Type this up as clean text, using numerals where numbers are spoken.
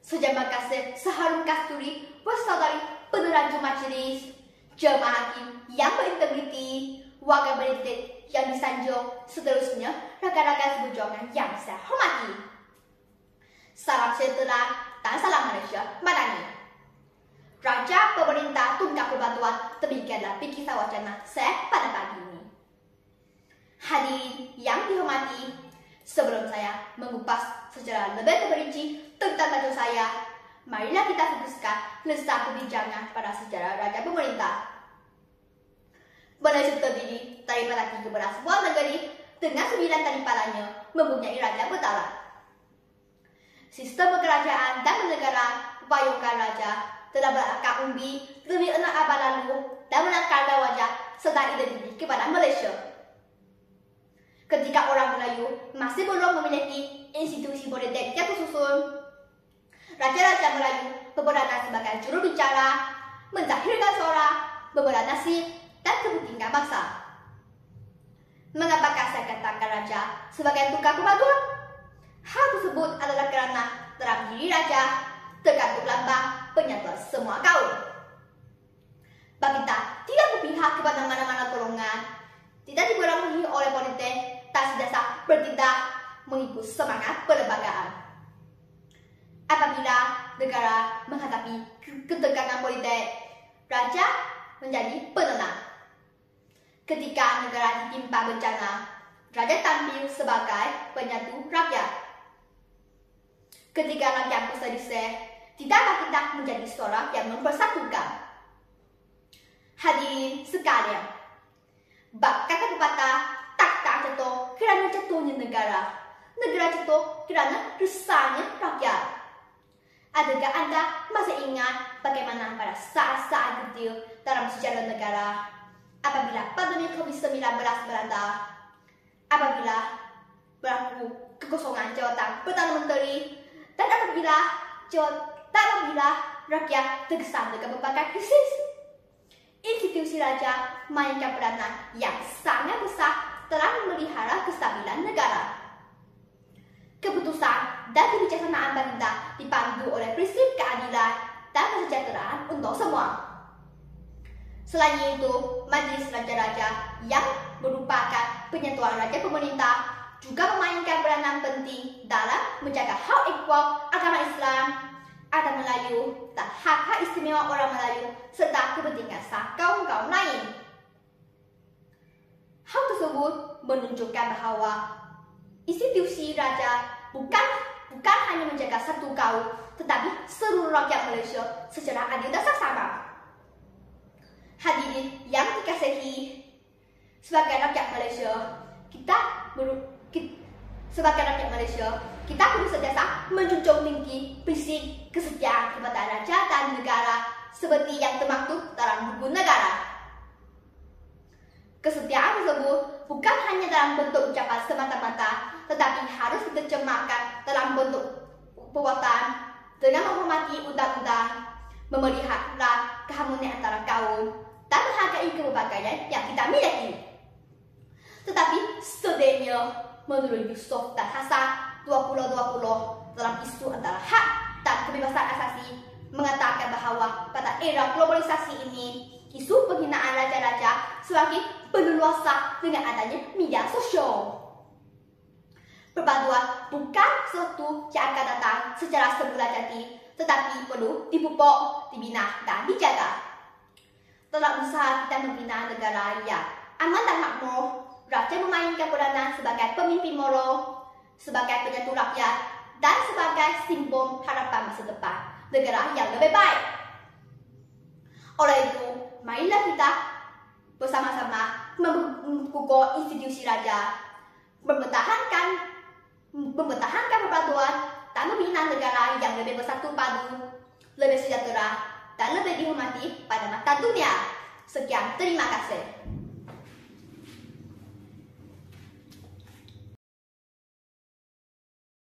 Terima kasih seharum kasturi bersaudari peneraju majelis, jemaah hakim yang berintegriti, wakil berintegritas yang disanjung, seterusnya rekan-rekan sebujongan yang saya hormati. Salam sejahtera dan salam Malaysia Madani. Raja Pemerintah Tunggak Perbatuan, demikianlah kisah wacana saya pada pagi ini. Hadirin yang dihormati, sebelum saya mengupas secara lebih terperinci tentang tajuk saya, marilah kita fokuskan lesah perbincangan pada sejarah Raja Pemerintah. Malaysia terdiri daripada 13 buah negeri dengan 9 daripadanya mempunyai raja bertalan. Sistem kerajaan dan negara payungkan raja telah berakar umbi lebih 6 abad lalu dan menekankan wajah serta identiti kepada Malaysia. Ketika orang Melayu masih belum memiliki institusi politik yang tersusun, raja-raja Melayu berperanan sebagai juru bicara, menzahirkan suara, membela nasib, dan kepentingan bangsa. Mengapakah saya katakan raja sebagai tukang pembantuan? Hal tersebut adalah karena dalam diri raja terkandung lambang penyatuan semua kaum. Baginda tidak berpihak kepada mana-mana golongan, tidak dipengaruhi oleh politik, tak sedasa bertindak mengikut semangat perlembagaan. Apabila negara menghadapi ketegangan politik, raja menjadi penenang. Ketika negara ditimpa bencana, raja tampil sebagai penyatu rakyat. Ketika rakyat berselisih, tidak baginda menjadi suara yang mempersatukan. Hadirin sekalian, bab kata pepatah tak jatuh kerana jatuhnya negara, negara jatuh kerana resahnya rakyat. Adakah Anda masih ingat bagaimana pada saat-saat kecil dalam sejarah negara, apabila pandemi COVID-19 melanda, apabila berlaku kekosongan jawatan Perdana Menteri, dan apabila rakyat terkesan dengan berbagai krisis, institusi raja memainkan peranan yang sangat besar dalam memelihara kestabilan negara. Keputusan dan kebijaksanaan baginda dipandu oleh prinsip keadilan dan kesejahteraan untuk semua. Selain itu, Majlis Raja-Raja yang merupakan penyatuan raja pemerintah juga memainkan peranan penting dalam menjaga hak ikhwal agama Islam, agama Melayu, dan hak-hak istimewa orang Melayu serta kepentingan kaum-kaum lain. Hal tersebut menunjukkan bahawa institusi raja bukan hanya menjaga satu kaum, tetapi seluruh rakyat Malaysia secara adil dan saksama. Hadirin yang dikasihi, sebagai rakyat Malaysia, kita perlu sentiasa menjunjung tinggi prinsip kesetiaan kepada raja dan negara seperti yang termaktub dalam buku negara. Kesetiaan tersebut bukan hanya dalam bentuk ucapan semata-mata, tetapi harus diterjemahkan dalam bentuk perbuatan dengan menghormati undang-undang, memelihara keharmonian antara kaum, dan menghargai keberbagian yang kita miliki. Tetapi sedihnya, menurut Yusof dan Hasan 2020 dalam isu antara hak dan kebebasan asasi mengatakan bahawa pada era globalisasi ini, isu penghinaan raja-raja semakin berleluasa dengan adanya media sosial. Perpaduan bukan sesuatu yang akan datang secara semula jadi, tetapi perlu dipupuk, dibina, dan dijaga. Dalam usaha kita membina negara yang aman dan makmur, raja memainkan peranan sebagai pemimpin moral, sebagai penyatu rakyat, dan sebagai simbol harapan masa depan negara yang lebih baik. Oleh itu, marilah kita bersama-sama mengukuh institusi raja, mempertahankan perpaduan dan membina negara yang lebih bersatu padu, lebih sejahtera, dan lebih dihormati pada mata dunia. Sekian, terima kasih.